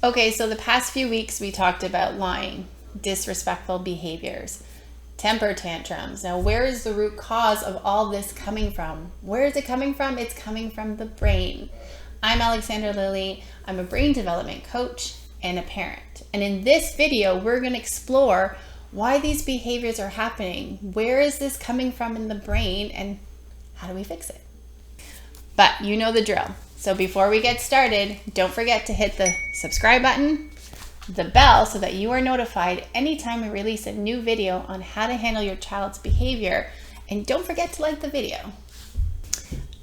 Okay, so the past few weeks we talked about lying, disrespectful behaviors, temper tantrums. Now, where is the root cause of all this coming from? Where is it coming from? It's coming from the brain. I'm Alexandra Lilly. I'm a brain development coach and a parent. And in this video, we're going to explore why these behaviors are happening. Where is this coming from in the brain and how do we fix it? But you know the drill. So before we get started, don't forget to hit the subscribe button, the bell, so that you are notified anytime we release a new video on how to handle your child's behavior. And don't forget to like the video.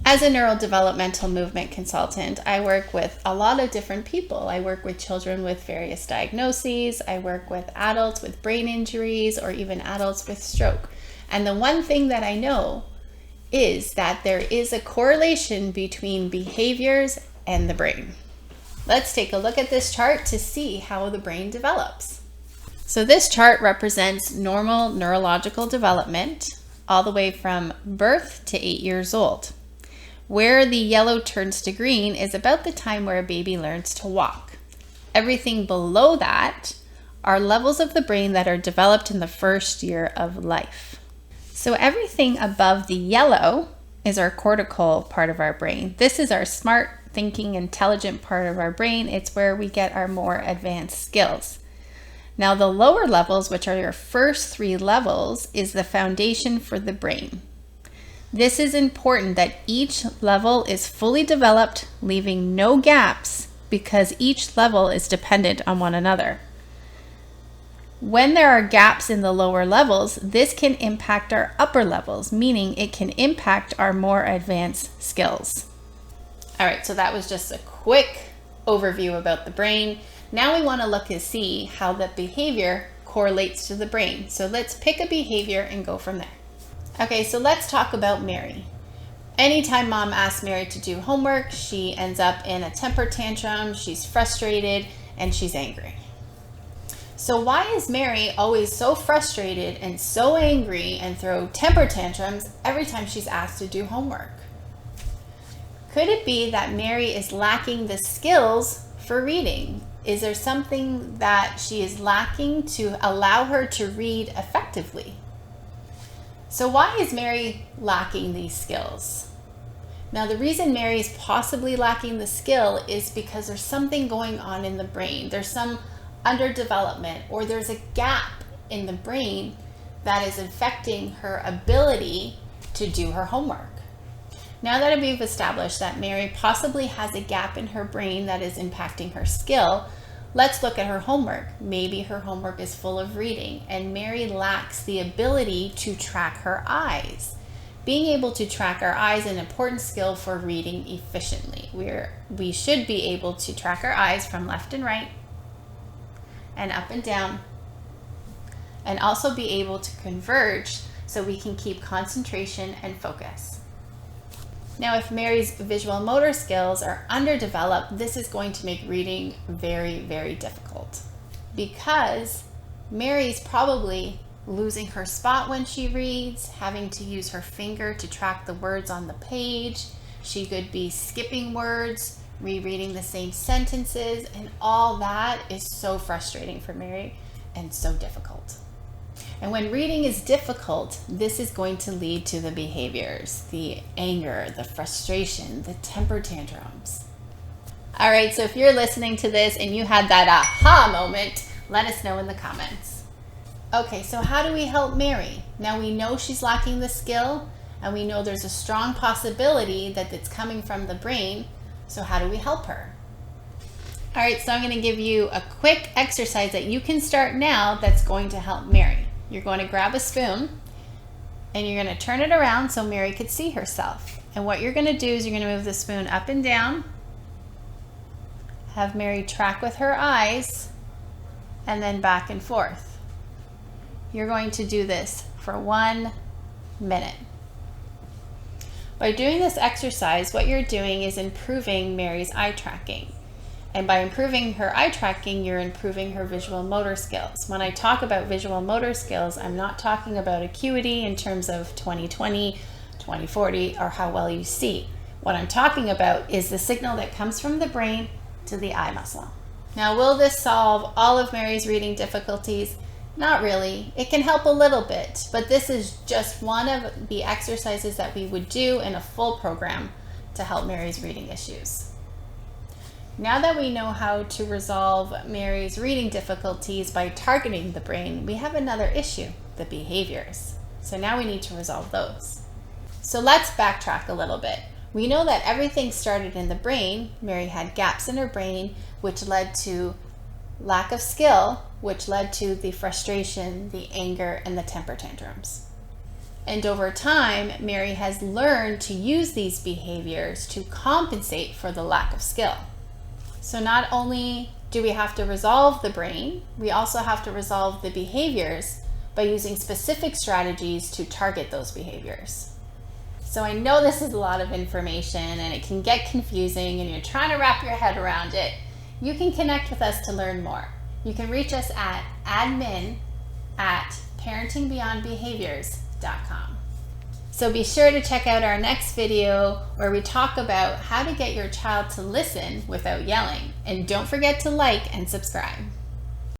As a neurodevelopmental movement consultant, I work with a lot of different people. I work with children with various diagnoses. I work with adults with brain injuries or even adults with stroke. And the one thing that I know is that there is a correlation between behaviors and the brain. Let's take a look at this chart to see how the brain develops. So this chart represents normal neurological development all the way from birth to 8 years old. Where the yellow turns to green is about the time where a baby learns to walk. Everything below that are levels of the brain that are developed in the first year of life. So everything above the yellow is our cortical part of our brain. This is our smart, thinking, intelligent part of our brain. It's where we get our more advanced skills. Now the lower levels, which are your first 3 levels, is the foundation for the brain. This is important that each level is fully developed, leaving no gaps, because each level is dependent on one another. When there are gaps in the lower levels, this can impact our upper levels, meaning it can impact our more advanced skills. All right, so that was just a quick overview about the brain. Now we want to look and see how the behavior correlates to the brain. So let's pick a behavior and go from there. Okay, so let's talk about Mary. Anytime mom asks Mary to do homework, she ends up in a temper tantrum, she's frustrated, and she's angry. So why is Mary always so frustrated and so angry and throw temper tantrums every time she's asked to do homework? Could it be that Mary is lacking the skills for reading? Is there something that she is lacking to allow her to read effectively? So why is Mary lacking these skills? Now, the reason Mary is possibly lacking the skill is because there's something going on in the brain. There's some underdevelopment, or there's a gap in the brain that is affecting her ability to do her homework. Now that we've established that Mary possibly has a gap in her brain that is impacting her skill, let's look at her homework. Maybe her homework is full of reading and Mary lacks the ability to track her eyes. Being able to track our eyes is an important skill for reading efficiently. We should be able to track our eyes from left and right and up and down, and also be able to converge so we can keep concentration and focus. Now, if Mary's visual motor skills are underdeveloped, this is going to make reading very, very difficult, because Mary's probably losing her spot when she reads, having to use her finger to track the words on the page. She could be skipping words, rereading the same sentences, and all that is so frustrating for Mary and so difficult. And when reading is difficult, this is going to lead to the behaviors, the anger, the frustration, the temper tantrums. All right, so if you're listening to this and you had that aha moment, let us know in the comments. Okay, so how do we help Mary? Now we know she's lacking the skill, and we know there's a strong possibility that it's coming from the brain. So how do we help her? All right, so I'm going to give you a quick exercise that you can start now that's going to help Mary. You're going to grab a spoon and you're going to turn it around so Mary could see herself. And what you're going to do is you're going to move the spoon up and down, have Mary track with her eyes, and then back and forth. You're going to do this for 1 minute. By doing this exercise, what you're doing is improving Mary's eye tracking. And by improving her eye tracking, you're improving her visual motor skills. When I talk about visual motor skills, I'm not talking about acuity in terms of 20/20, 20/40, or how well you see. What I'm talking about is the signal that comes from the brain to the eye muscle. Now, will this solve all of Mary's reading difficulties? Not really. It can help a little bit, but this is just one of the exercises that we would do in a full program to help Mary's reading issues. Now that we know how to resolve Mary's reading difficulties by targeting the brain, we have another issue, the behaviors. So now we need to resolve those. So let's backtrack a little bit. We know that everything started in the brain. Mary had gaps in her brain, which led to lack of skill, which led to the frustration, the anger, and the temper tantrums. And over time, Mary has learned to use these behaviors to compensate for the lack of skill. So not only do we have to resolve the brain, we also have to resolve the behaviors by using specific strategies to target those behaviors. So I know this is a lot of information and it can get confusing and you're trying to wrap your head around it. You can connect with us to learn more. You can reach us at admin@parentingbeyondbehaviors.com. So be sure to check out our next video where we talk about how to get your child to listen without yelling. And don't forget to like and subscribe.